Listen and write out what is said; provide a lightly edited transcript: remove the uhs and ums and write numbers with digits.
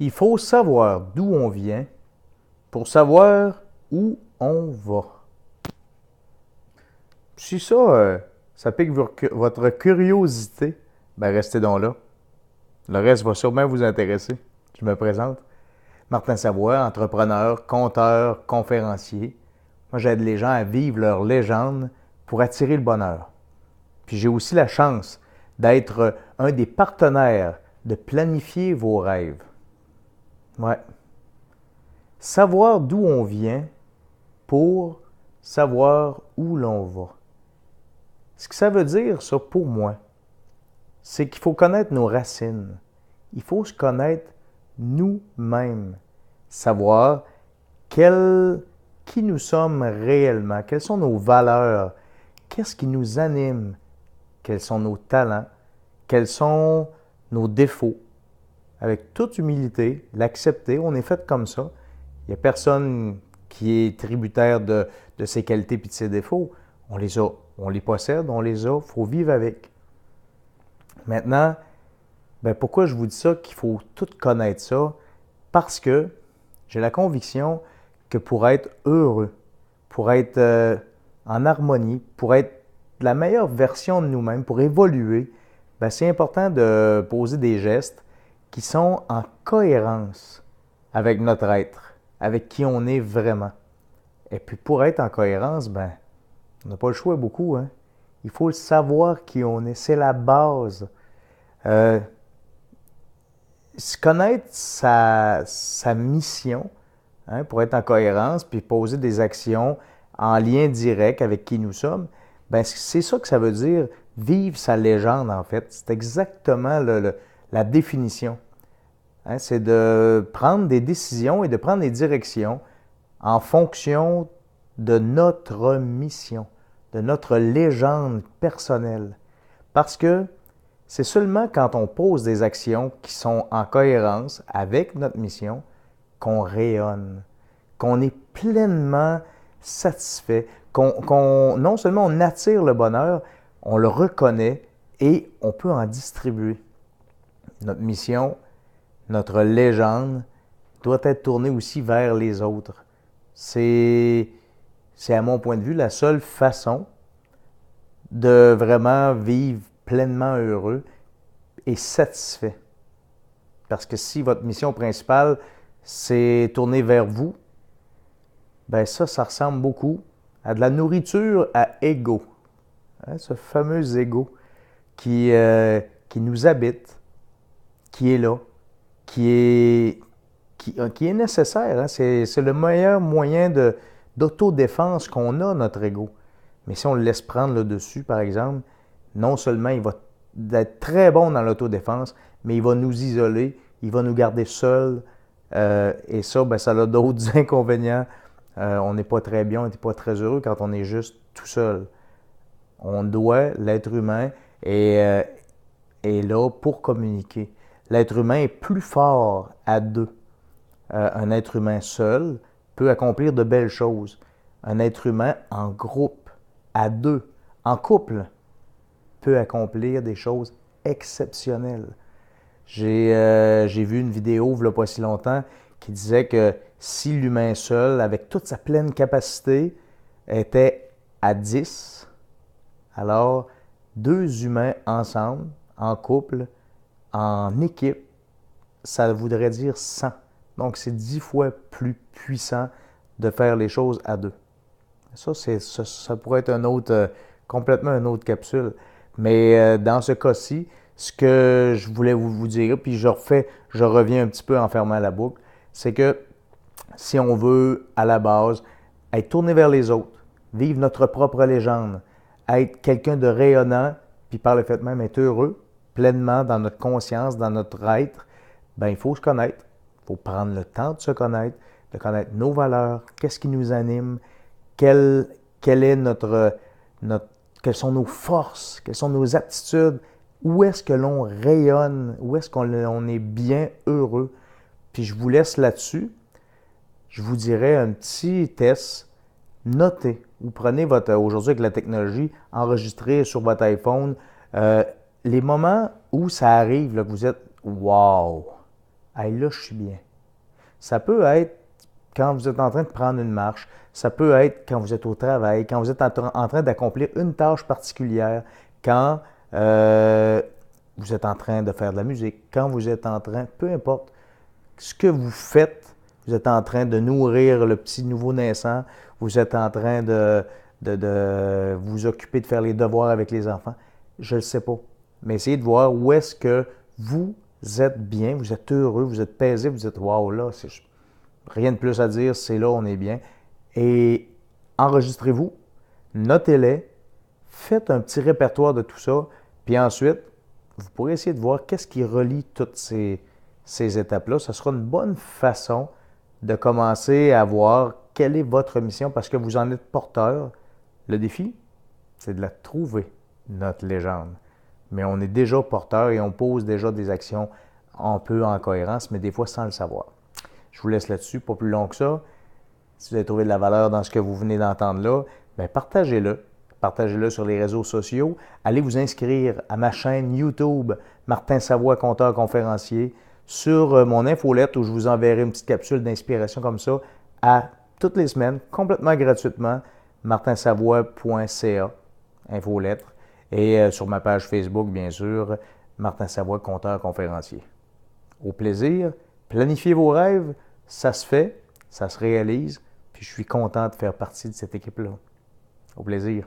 Il faut savoir d'où on vient pour savoir où on va. Si ça, ça pique votre curiosité, ben restez donc là. Le reste va sûrement vous intéresser. Je me présente. Martin Savoie, entrepreneur, conteur, conférencier. Moi, j'aide les gens à vivre leur légende pour attirer le bonheur. Puis j'ai aussi la chance d'être un des partenaires de planifier vos rêves. Ouais. Savoir d'où on vient pour savoir où l'on va. Ce que ça veut dire, ça, pour moi, c'est qu'il faut connaître nos racines. Il faut se connaître nous-mêmes. Savoir qui nous sommes réellement, quelles sont nos valeurs, qu'est-ce qui nous anime, quels sont nos talents, quels sont nos défauts. Avec toute humilité, l'accepter, on est fait comme ça. Il n'y a personne qui est tributaire de ses qualités et de ses défauts. On les a, on les possède, on les a, il faut vivre avec. Maintenant, pourquoi je vous dis ça, qu'il faut tout connaître ça? Parce que j'ai la conviction que pour être heureux, pour être en harmonie, pour être la meilleure version de nous-mêmes, pour évoluer, c'est important de poser des gestes qui sont en cohérence avec notre être, avec qui on est vraiment. Et puis pour être en cohérence, on n'a pas le choix beaucoup, hein? Il faut savoir qui on est, c'est la base. Se connaître sa mission, hein, pour être en cohérence, puis poser des actions en lien direct avec qui nous sommes, c'est ça que ça veut dire, vivre sa légende, en fait. C'est exactement la définition. Hein, c'est de prendre des décisions et de prendre des directions en fonction de notre mission, de notre légende personnelle. Parce que c'est seulement quand on pose des actions qui sont en cohérence avec notre mission qu'on rayonne, qu'on est pleinement satisfait, non seulement on attire le bonheur, on le reconnaît et on peut en distribuer. Notre mission, notre légende doit être tournée aussi vers les autres. C'est à mon point de vue la seule façon de vraiment vivre pleinement heureux et satisfait. Parce que si votre mission principale, c'est tourner vers vous, ça ressemble beaucoup à de la nourriture à ego. Hein, ce fameux ego qui nous habite, qui est là, qui est nécessaire. Hein? C'est le meilleur moyen d'autodéfense qu'on a, notre ego. Mais si on le laisse prendre le dessus, par exemple, non seulement il va être très bon dans l'autodéfense, mais il va nous isoler, il va nous garder seuls. Et ça, ça a d'autres inconvénients. On n'est pas très bien, on n'est pas très heureux quand on est juste tout seul. L'être humain est là pour communiquer. L'être humain est plus fort à deux. Un être humain seul peut accomplir de belles choses. Un être humain en groupe, à deux, en couple, peut accomplir des choses exceptionnelles. J'ai vu une vidéo, il n'y a pas si longtemps, qui disait que si l'humain seul, avec toute sa pleine capacité, était à 10, alors deux humains ensemble, en couple, en équipe, ça voudrait dire 100. Donc, c'est 10 fois plus puissant de faire les choses à deux. Ça pourrait être complètement une autre capsule. Mais dans ce cas-ci, ce que je voulais vous dire, puis je reviens un petit peu en fermant la boucle, c'est que si on veut, à la base, être tourné vers les autres, vivre notre propre légende, être quelqu'un de rayonnant, puis par le fait même être heureux, pleinement dans notre conscience, dans notre être, il faut se connaître. Il faut prendre le temps de se connaître, de connaître nos valeurs, qu'est-ce qui nous anime, quelle est quelles sont nos forces, quelles sont nos aptitudes, où est-ce que l'on rayonne, où est-ce qu'on est bien heureux. Puis je vous laisse là-dessus. Je vous dirais un petit test. Notez. Vous prenez aujourd'hui avec la technologie, enregistrez sur votre iPhone les moments où ça arrive, là, que vous êtes « wow ». hey, là, je suis bien. Ça peut être quand vous êtes en train de prendre une marche, ça peut être quand vous êtes au travail, quand vous êtes en train d'accomplir une tâche particulière, quand vous êtes en train de faire de la musique, quand vous êtes en train, peu importe ce que vous faites, vous êtes en train de nourrir le petit nouveau-naissant, vous êtes en train de vous occuper de faire les devoirs avec les enfants. Je ne le sais pas. Mais essayez de voir où est-ce que vous êtes bien, vous êtes heureux, vous êtes paisible, vous êtes wow, là, c'est rien de plus à dire, c'est là, on est bien. Et enregistrez-vous, notez-les, faites un petit répertoire de tout ça, puis ensuite, vous pourrez essayer de voir qu'est-ce qui relie toutes ces étapes-là. Ce sera une bonne façon de commencer à voir quelle est votre mission parce que vous en êtes porteur. Le défi, c'est de la trouver, notre légende. Mais on est déjà porteur et on pose déjà des actions un peu en cohérence, mais des fois sans le savoir. Je vous laisse là-dessus, pas plus long que ça. Si vous avez trouvé de la valeur dans ce que vous venez d'entendre là, bien partagez-le. Partagez-le sur les réseaux sociaux. Allez vous inscrire à ma chaîne YouTube Martin Savoie, conteur conférencier, sur mon infolette où je vous enverrai une petite capsule d'inspiration comme ça à toutes les semaines, complètement gratuitement, martinsavoie.ca, infolettre, et sur ma page Facebook, bien sûr, Martin Savoie, conteur conférencier. Au plaisir, planifiez vos rêves, ça se fait, ça se réalise, puis je suis content de faire partie de cette équipe-là. Au plaisir.